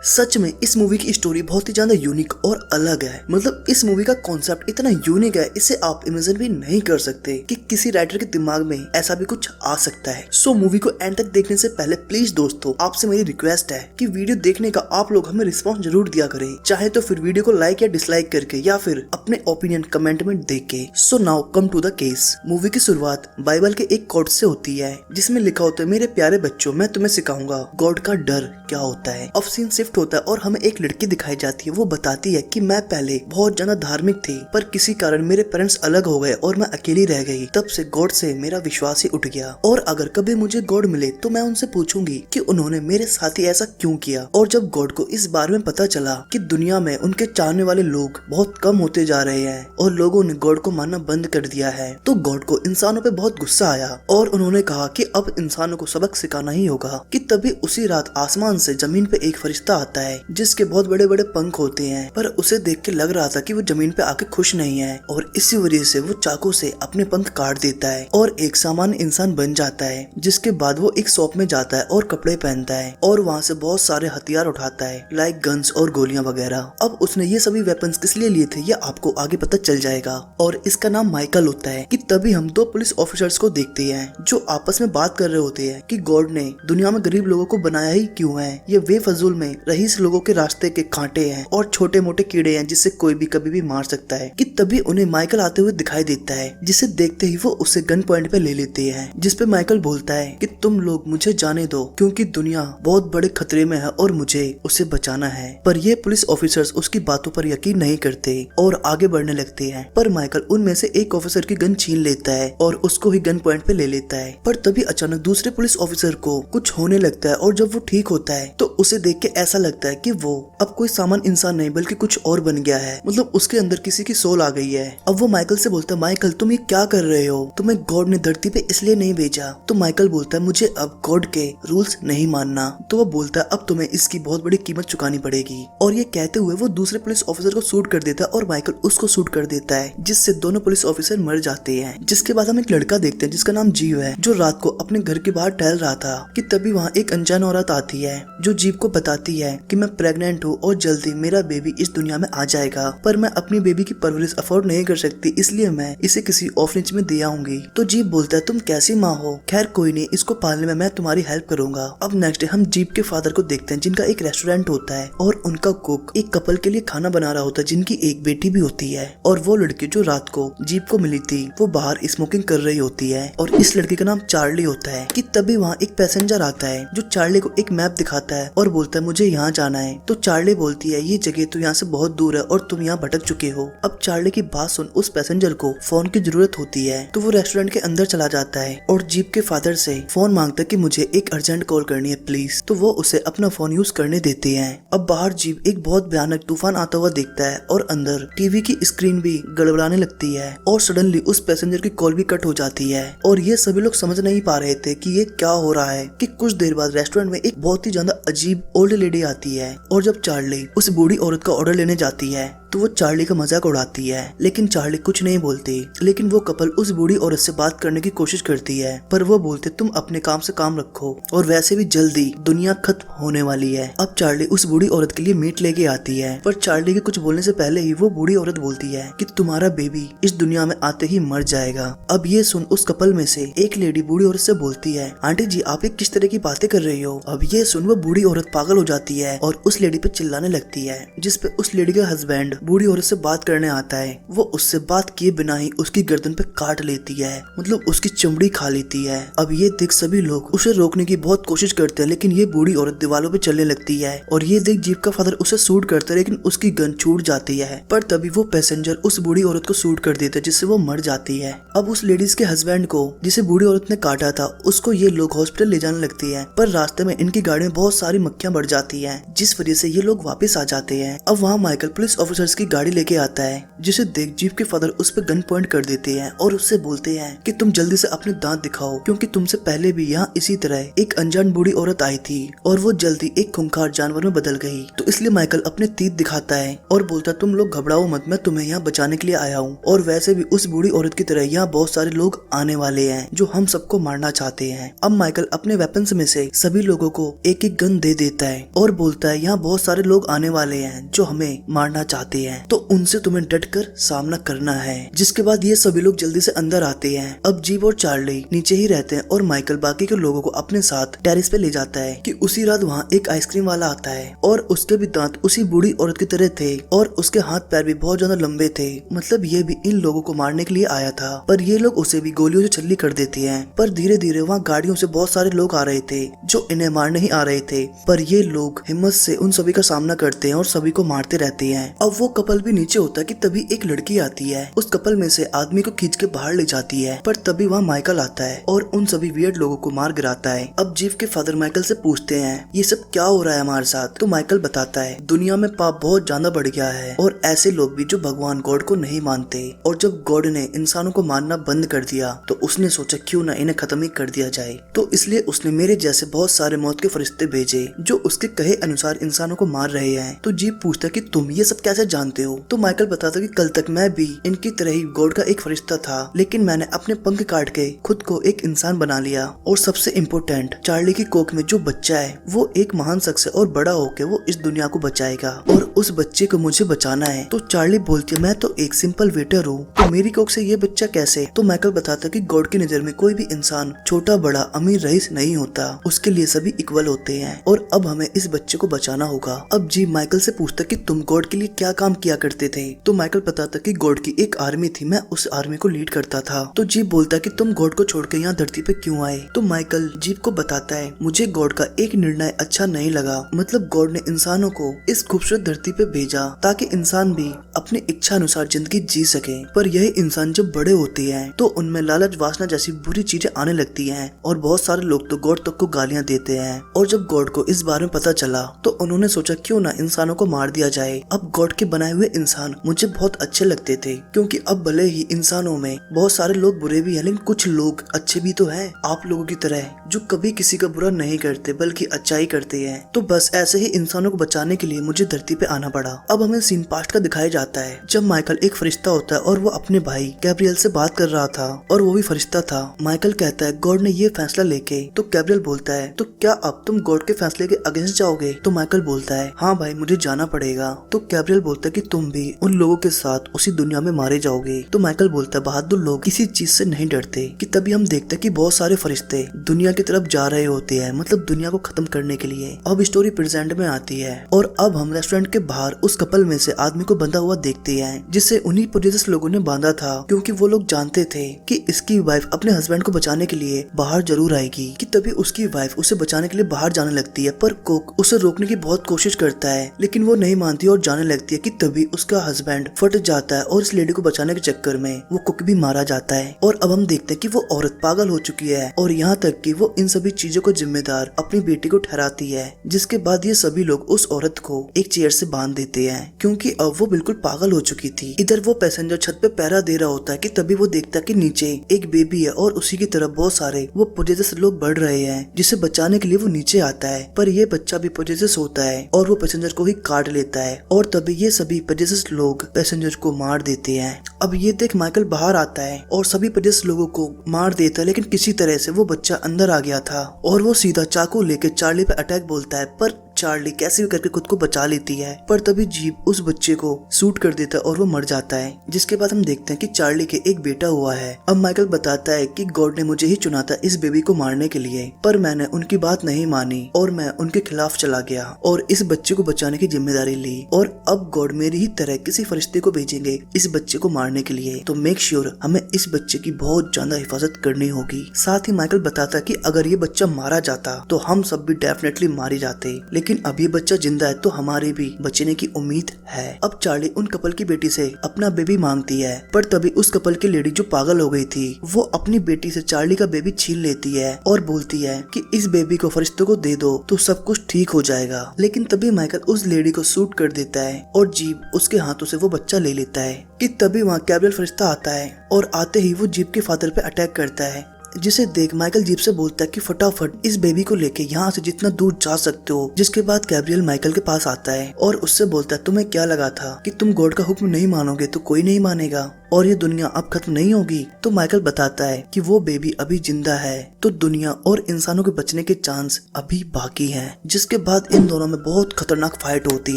सच में इस मूवी की स्टोरी बहुत ही ज्यादा यूनिक और अलग है। मतलब इस मूवी का कॉन्सेप्ट इतना यूनिक है, इसे आप इमेजिन भी नहीं कर सकते कि किसी राइटर के दिमाग में ऐसा भी कुछ आ सकता है। सो मूवी को एंड तक देखने से पहले प्लीज दोस्तों आपसे मेरी रिक्वेस्ट है कि वीडियो देखने का आप लोग हमें रिस्पॉन्स जरूर दिया करें, चाहे तो फिर वीडियो को लाइक या डिसलाइक करके या फिर अपने ओपिनियन कमेंट में देख के। So now come to the case. Movie की शुरुआत बाइबल के एक कोट से होती है जिसमें लिखा होता है, मेरे प्यारे बच्चों मैं तुम्हें सिखाऊंगा गॉड का डर क्या होता है। अब सीन शिफ्ट होता है और हमें एक लड़की दिखाई जाती है। वो बताती है कि मैं पहले बहुत ज्यादा धार्मिक थी, पर किसी कारण मेरे पेरेंट्स अलग हो गए और मैं अकेली रह गई। तब से गॉड से मेरा विश्वास ही उठ गया और अगर कभी मुझे गॉड मिले तो मैं उनसे पूछूंगी कि उन्होंने मेरे साथ ही ऐसा क्यों किया। और जब गॉड को इस बारे में पता चला कि दुनिया में उनके चाहने वाले लोग बहुत कम होते जा रहे हैं और लोगों ने गॉड को मानना बंद कर दिया है, तो गॉड को इंसानों पे बहुत गुस्सा आया और उन्होंने कहा कि अब इंसानों को सबक सिखाना ही होगा। कि तभी उसी रात आसमान से जमीन पे एक फरिश्ता आता है जिसके बहुत बड़े बड़े पंख होते हैं, पर उसे देख के लग रहा था कि वो जमीन पे आके खुश नहीं है और इसी वजह से वो चाकू से अपने पंख काट देता है और एक सामान्य इंसान बन जाता है। जिसके बाद वो एक शॉप में जाता है और कपड़े पहनता है और वहाँ से बहुत सारे हथियार उठाता है, लाइक गन्स और गोलियां वगैरह। अब उसने ये सभी वेपन्स किस लिए लिए थे ये आपको आगे पता चल जाएगा और इसका नाम माइकल होता है। कि तभी हम दो पुलिस ऑफिसर्स को देखते हैं जो आपस में बात कर रहे होते हैं कि गॉड ने दुनिया में गरीब लोगों को बनाया ही क्यों है, ये बेफजूल में रईस लोगों के रास्ते के कांटे हैं और छोटे मोटे कीड़े हैं जिससे कोई भी कभी भी मार सकता है। कि तभी उन्हें माइकल आते हुए दिखाई देता है, जिसे देखते ही वो उसे गन पॉइंट पे ले लेते हैं। जिसपे माइकल बोलता है कि तुम लोग मुझे जाने दो क्योंकि दुनिया बहुत बड़े खतरे में है और मुझे उसे बचाना है। पर ये पुलिस ऑफिसर्स उसकी बातों पर यकीन नहीं करते और आगे बढ़ने लगते हैं। पर माइकल उनमें से एक ऑफिसर की गन छीन लेता है और उसको ही गन पॉइंट पे ले लेता है। पर तभी अचानक दूसरे पुलिस ऑफिसर को कुछ होने लगता है और जब वो ठीक होता है तो उसे देख के ऐसा लगता है कि वो अब कोई सामान्य इंसान नहीं बल्कि कुछ और बन गया है। मतलब उसके अंदर किसी की सोल आ गई है। अब वो माइकल से बोलता है, माइकल तुम ये क्या कर रहे हो, तुम्हें गॉड ने धरती पे इसलिए नहीं भेजा। तो माइकल बोलता है, मुझे अब गॉड के रूल्स नहीं मानना। तो वो बोलता है, अब तुम्हें इसकी बहुत बड़ी कीमत चुकानी पड़ेगी। और ये कहते हुए वो दूसरे पुलिस ऑफिसर को शूट कर देता है और माइकल उसको शूट कर देता है, जिससे दोनों पुलिस ऑफिसर मर जाते हैं। जिसके बाद हम एक लड़का देखते हैं जिसका नाम जीव है, जो रात को अपने घर के बाहर टहल रहा था। कि तभी वहाँ एक अनजान औरत आती है जो जीव को बताती है कि मैं प्रेग्नेंट हूँ और जल्दी मेरा बेबी इस दुनिया में आ जाएगा, पर मैं अपनी बेबी की परवरिश अफोर्ड नहीं कर सकती, इसलिए मैं इसे किसी ऑर्फनेज में दे आऊंगी। तो जीव बोलता है, तुम कैसी माँ हो, खैर कोई नहीं, इसको पालने में मैं तुम्हारी हेल्प करूंगा। अब नेक्स्ट डे हम जीव के फादर को देखते हैं जिनका एक रेस्टोरेंट होता है और उनका कुक एक कपल के लिए खाना बना रहा होता है जिनकी एक बेटी भी होती है। और वो लड़की जो रात को जीव को मिली थी वो बाहर स्मोकिंग कर रही होती है और इस लड़की का नाम चार्ली होता है। कि तभी वहाँ एक पैसेंजर आता है जो चार्ली को एक मैप दिखाता है और बोलता है मुझे यहाँ जाना है। तो चार्ली बोलती है, ये जगह तो यहाँ से बहुत दूर है और तुम यहाँ भटक चुके हो। अब चार्ली की बात सुन उस पैसेंजर को फोन की जरूरत होती है, तो वो रेस्टोरेंट के अंदर चला जाता है और जीप के फादर से फोन मांगता है कि मुझे एक अर्जेंट कॉल करनी है प्लीज। तो वो उसे अपना फोन यूज करने देते हैं। अब बाहर जीप एक बहुत भयानक तूफान आता हुआ देखता है और अंदर टीवी की स्क्रीन भी गड़बड़ाने लगती है और सडनली उस पैसेंजर की कॉल भी कट हो जाती है। और ये सभी लोग समझ नहीं पा रहे थे कि ये क्या हो रहा है। कि कुछ देर बाद रेस्टोरेंट में एक बहुत ही ज्यादा अजीब ओल्ड लेडी आती है और जब चार्ली उस बूढ़ी औरत का ऑर्डर लेने जाती है तो वो चार्ली का मजाक उड़ाती है, लेकिन चार्ली कुछ नहीं बोलती। लेकिन वो कपल उस बूढ़ी औरत से बात करने की कोशिश करती है, पर वो बोलते तुम अपने काम से काम रखो और वैसे भी जल्दी दुनिया खत्म होने वाली है। अब चार्ली उस बूढ़ी औरत के लिए मीट लेके आती है, पर चार्ली के कुछ बोलने से पहले ही वो बूढ़ी औरत बोलती है कि तुम्हारा बेबी इस दुनिया में आते ही मर जाएगा। अब ये सुन उस कपल में से एक लेडी बूढ़ी औरत से बोलती है, आंटी जी आप ये किस तरह की बातें कर रही हो। अब ये सुन वो बूढ़ी औरत पागल हो जाती है और उस लेडी पे चिल्लाने लगती है, जिसपे उस लेडी का हस्बैंड बूढ़ी औरत से बात करने आता है। वो उससे बात किए बिना ही उसकी गर्दन पे काट लेती है, मतलब उसकी चमड़ी खा लेती है। अब ये देख सभी लोग उसे रोकने की बहुत कोशिश करते हैं, लेकिन ये बूढ़ी औरत दीवारों पे चलने लगती है और ये देख जीप का फादर उसे शूट करता है, लेकिन उसकी गन छूट जाती है। पर तभी वो पैसेंजर उस बूढ़ी औरत को शूट कर देता है, जिससे वो मर जाती है। अब उस लेडीज के हस्बैंड को जिसे बूढ़ी औरत ने काटा था उसको ये लोग हॉस्पिटल ले जाने लगती है, पर रास्ते में इनकी गाड़ी में बहुत सारी मक्खियां बढ़ जाती है, जिस वजह से ये लोग वापस आ जाते हैं। अब वहाँ माइकल पुलिस ऑफिसर पुलिस की गाड़ी लेके आता है, जिसे देख जीप के फादर उस पर गन पॉइंट कर देते हैं और उससे बोलते हैं कि तुम जल्दी से अपने दांत दिखाओ, क्योंकि तुमसे पहले भी यहाँ इसी तरह एक अनजान बूढ़ी औरत आई थी और वो जल्दी एक खूंखार जानवर में बदल गई। तो इसलिए माइकल अपने तीत दिखाता है और बोलता है तुम लोग घबराओ मत, मैं तुम्हें यहाँ बचाने के लिए आया हूँ। और वैसे भी उस बूढ़ी औरत की तरह यहाँ बहुत सारे लोग आने वाले हैं जो हम सबको मारना चाहते हैं। अब माइकल अपने वेपन्स में से सभी लोगों को एक एक गन दे देता है और बोलता है यहाँ बहुत सारे लोग आने वाले हैं जो हमें मारना चाहते हैं, तो उनसे तुम्हें डटकर सामना करना है। जिसके बाद ये सभी लोग जल्दी से अंदर आते हैं। अब जीव और चार्ली नीचे ही रहते हैं और माइकल बाकी के लोगों को अपने साथ टेरेस पे ले जाता है कि उसी रात वहाँ एक आइसक्रीम वाला आता है और उसके भी दांत उसी बूढ़ी औरत की तरह थे और उसके हाथ पैर भी बहुत ज्यादा लंबे थे। मतलब ये भी इन लोगों को मारने के लिए आया था, पर ये लोग उसे भी गोलियों से छल्ली कर देती हैं। पर धीरे धीरे वहाँ गाड़ियों से बहुत सारे लोग आ रहे थे जो इन्हें मारने ही आ रहे थे, पर ये लोग हिम्मत से उन सभी का सामना करते हैं और सभी को मारते रहते हैं। अब वो कपल भी नीचे होता है कि तभी एक लड़की आती है, उस कपल में से आदमी को खींच के बाहर ले जाती है, पर तभी वहाँ माइकल आता है और उन सभी वियर्ड लोगों को मार गिराता है। अब जीव के फादर माइकल से पूछते हैं ये सब क्या हो रहा है हमारे साथ, तो माइकल बताता है दुनिया में पाप बहुत ज्यादा बढ़ गया है और ऐसे लोग भी जो भगवान गॉड को नहीं मानते, और जब गॉड ने इंसानों को मारना बंद कर दिया तो उसने सोचा क्यों ना इन्हें खत्म ही कर दिया जाए, तो इसलिए उसने मेरे जैसे बहुत सारे मौत के फरिश्ते भेजे जो उसके कहे अनुसार इंसानों को मार रहे हैं। तो जीव पूछता कि तुम ये सब कैसे जानते हो, तो माइकल बताता कि कल तक मैं भी इनकी तरह ही गॉड का एक फरिश्ता था, लेकिन मैंने अपने पंख काट के खुद को एक इंसान बना लिया, और सबसे इम्पोर्टेंट चार्ली की कोख में जो बच्चा है वो एक महान शख्स है और बड़ा होके वो इस दुनिया को बचाएगा और उस बच्चे को मुझे बचाना है। तो चार्ली बोलती है मैं तो एक सिंपल वेटर हूँ, तो मेरी कोख से ये बच्चा कैसे, तो माइकल बताता कि गॉड की नजर में कोई भी इंसान छोटा बड़ा अमीर रईस नहीं होता, उसके लिए सभी इक्वल होते हैं और अब हमें इस बच्चे को बचाना होगा। अब जी माइकल से पूछता कि तुम गॉड के लिए क्या काम किया करते थे, तो माइकल बताता कि गॉड की एक आर्मी थी, मैं उस आर्मी को लीड करता था। तो जीव बोलता कि तुम गॉड को छोड़कर यहाँ धरती पे क्यों आए, तो माइकल जीव को बताता है मुझे गॉड का एक निर्णय अच्छा नहीं लगा, मतलब गॉड ने इंसानों को इस खूबसूरत धरती पे भेजा ताकि इंसान भी अपनी इच्छा अनुसार जिंदगी जी सके, पर यह इंसान जब बड़े होते हैं तो उनमें लालच वासना जैसी बुरी चीजें आने लगती हैं और बहुत सारे लोग तो गॉड तक को गालियां देते हैं। और जब गॉड को इस बारे में पता चला तो उन्होंने सोचा क्यों ना इंसानों को मार दिया जाए। अब गॉड के बनाए हुए इंसान मुझे बहुत अच्छे लगते थे, क्योंकि अब भले ही इंसानों में बहुत सारे लोग बुरे भी हैं लेकिन कुछ लोग अच्छे भी तो हैं, आप लोगों की तरह जो कभी किसी का बुरा नहीं करते बल्कि अच्छाई करते हैं। तो बस ऐसे ही इंसानों को बचाने के लिए मुझे धरती पे आना पड़ा। अब हमें सीन पास्ट का दिखाया जाता है जब माइकल एक फरिश्ता होता है और वो अपने भाई गैब्रियल से बात कर रहा था और वो भी फरिश्ता था। माइकल कहता है गॉड ने ये फैसला लेके, तो गैब्रियल बोलता है तो क्या अब तुम गॉड के फैसले के अगेंस्ट जाओगे, तो माइकल बोलता है हाँ भाई मुझे जाना पड़ेगा। तो गैब्रियल बोलता है कि तुम भी उन लोगों के साथ उसी दुनिया में मारे जाओगे। तो माइकल बोलता है बहादुर लोग किसी चीज से नहीं डरते, कि तभी हम देखते हैं कि बहुत सारे फरिश्ते दुनिया की तरफ जा रहे होते हैं, मतलब दुनिया को खत्म करने के लिए। अब स्टोरी प्रेजेंट में आती है और अब हम रेस्टोरेंट के बाहर उस कपल में से आदमी को बंधा हुआ देखते हैं जिसे उन्हीं पोजेस लोगों ने बांधा था, क्योंकि वो लोग जानते थे कि इसकी वाइफ अपने हस्बैंड को बचाने के लिए बाहर जरूर आएगी। कि तभी उसकी वाइफ उसे बचाने के लिए बाहर जाने लगती है, पर कुक उसे रोकने की बहुत कोशिश करता है लेकिन वो नहीं मानती और जाने लगती है। कि तभी उसका हस्बैंड फट जाता है और इस लेडी को बचाने के चक्कर में वो कुक भी मारा जाता है। और अब हम देखते हैं कि वो औरत पागल हो चुकी है और यहाँ तक कि वो इन सभी चीजों को जिम्मेदार अपनी बेटी को ठहराती है, जिसके बाद ये सभी लोग उस औरत को एक चेयर से बांध देते हैं क्योंकि अब वो बिल्कुल पागल हो चुकी थी। इधर वो पैसेंजर छत पे पहरा दे रहा होता है कि तभी वो देखता है कि नीचे एक बेबी है और उसी की तरफ बहुत सारे वो पोजेस लोग बढ़ रहे हैं, जिसे बचाने के लिए वो नीचे आता है, पर ये बच्चा भी पोजेस होता है और वो पैसेंजर को ही काट लेता है और तभी ये सभी पोजेस लोग पैसेंजर को मार देते हैं। अब ये देख माइकल बाहर आता है और सभी पोजेस लोगों को मार देता है, लेकिन किसी तरह से वो बच्चा अंदर आ गया था और वो सीधा चाकू लेके चार्ली पे अटैक बोलता है, पर चार्ली कैसे भी करके खुद को बचा लेती है। पर तभी जीव उस बच्चे को शूट कर देता है और वो मर जाता है, जिसके बाद हम देखते हैं कि चार्ली के एक बेटा हुआ है। अब माइकल बताता है कि गॉड ने मुझे ही चुना था इस बेबी को मारने के लिए, पर मैंने उनकी बात नहीं मानी और मैं उनके खिलाफ चला गया और इस बच्चे को बचाने की जिम्मेदारी ली, और अब गॉड मेरी ही तरह किसी फरिश्ते को भेजेंगे इस बच्चे को मारने के लिए, तो मेक श्योर हमें इस बच्चे की बहुत ज्यादा हिफाजत करनी होगी। साथ ही माइकल बताता कि अगर ये बच्चा मारा जाता तो हम सब भी डेफिनेटली मारे जाते, लेकिन लेकिन अब ये बच्चा जिंदा है तो हमारे भी बचने की उम्मीद है। अब चार्ली उन कपल की बेटी से अपना बेबी मांगती है, पर तभी उस कपल की लेडी जो पागल हो गई थी वो अपनी बेटी से चार्ली का बेबी छीन लेती है और बोलती है कि इस बेबी को फरिश्तों को दे दो तो सब कुछ ठीक हो जाएगा। लेकिन तभी माइकल उस लेडी को शूट कर देता है और जीप उसके हाथों से वो बच्चा ले लेता है कि तभी वहाँ गैब्रियल फरिश्ता आता है और आते ही वो जीप के फादर पे अटैक करता है, जिसे देख माइकल जीप से बोलता है कि फटाफट इस बेबी को लेके यहाँ से जितना दूर जा सकते हो। जिसके बाद गैब्रियल माइकल के पास आता है और उससे बोलता है तुम्हें क्या लगा था कि तुम गॉड का हुक्म नहीं मानोगे तो कोई नहीं मानेगा और ये दुनिया अब खत्म नहीं होगी। तो माइकल बताता है कि वो बेबी अभी जिंदा है तो दुनिया और इंसानों के बचने के चांस अभी बाकी हैं। जिसके बाद इन दोनों में बहुत खतरनाक फाइट होती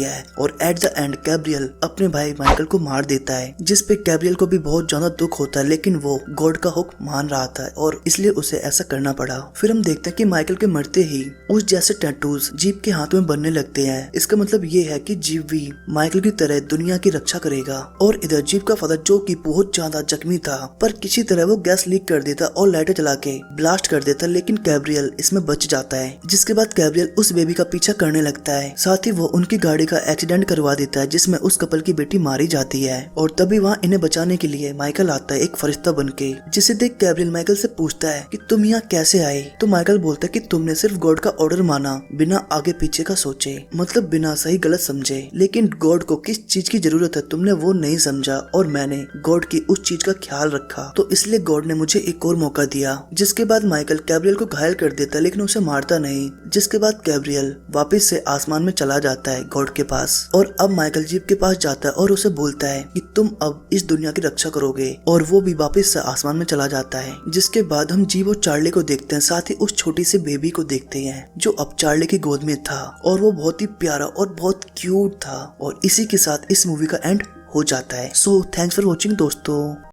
है और एट द एंड गैब्रियल अपने भाई माइकल को मार देता है, जिसपे गैब्रियल को भी बहुत ज्यादा दुख होता है, लेकिन वो गॉड का हुक्म मान रहा था और इसलिए उसे ऐसा करना पड़ा। फिर हम देखते हैं कि माइकल के मरते ही उस जैसे टैटूज जीप के हाथों में बनने लगते हैं। इसका मतलब ये है कि जीप भी माइकल की तरह दुनिया की रक्षा करेगा। और इधर जीप का फादर जो कि बहुत ज्यादा जख्मी था पर किसी तरह वो गैस लीक कर देता और लाइटर जला के ब्लास्ट कर देता, लेकिन गैब्रियल इसमें बच जाता है। जिसके बाद गैब्रियल उस बेबी का पीछा करने लगता है, साथ ही वो उनकी गाड़ी का एक्सीडेंट करवा देता है जिसमें उस कपल की बेटी मारी जाती है। और तभी वहाँ इन्हें बचाने के लिए माइकल आता है एक फरिश्ता बनके, जिसे देख गैब्रियल माइकल से पूछता है कि तुम यहाँ कैसे आए। तो माइकल बोलता है कि तुमने सिर्फ गॉड का ऑर्डर माना बिना आगे पीछे का सोचे, मतलब बिना सही गलत समझे, लेकिन गॉड को किस चीज की जरूरत है तुमने वो नहीं समझा और मैंने गॉड की उस चीज का ख्याल रखा तो इसलिए गॉड ने मुझे एक और मौका दिया। जिसके बाद माइकल गैब्रियल को घायल कर देता लेकिन उसे मारता नहीं। जिसके बाद गैब्रियल वापस से आसमान में चला जाता है गॉड के पास और अब माइकल जीप के पास जाता है और उसे बोलता है कि तुम अब इस दुनिया की रक्षा करोगे और वो भी वापस से आसमान में चला जाता है। जिसके बाद हम जीप और चार्ली को देखते हैं, साथ ही उस छोटी सी बेबी को देखते हैं जो अब चार्ली की गोद में था और वो बहुत ही प्यारा और बहुत क्यूट था। और इसी के साथ इस मूवी का एंड हो जाता है। सो थैंक्स फॉर वॉचिंग दोस्तों।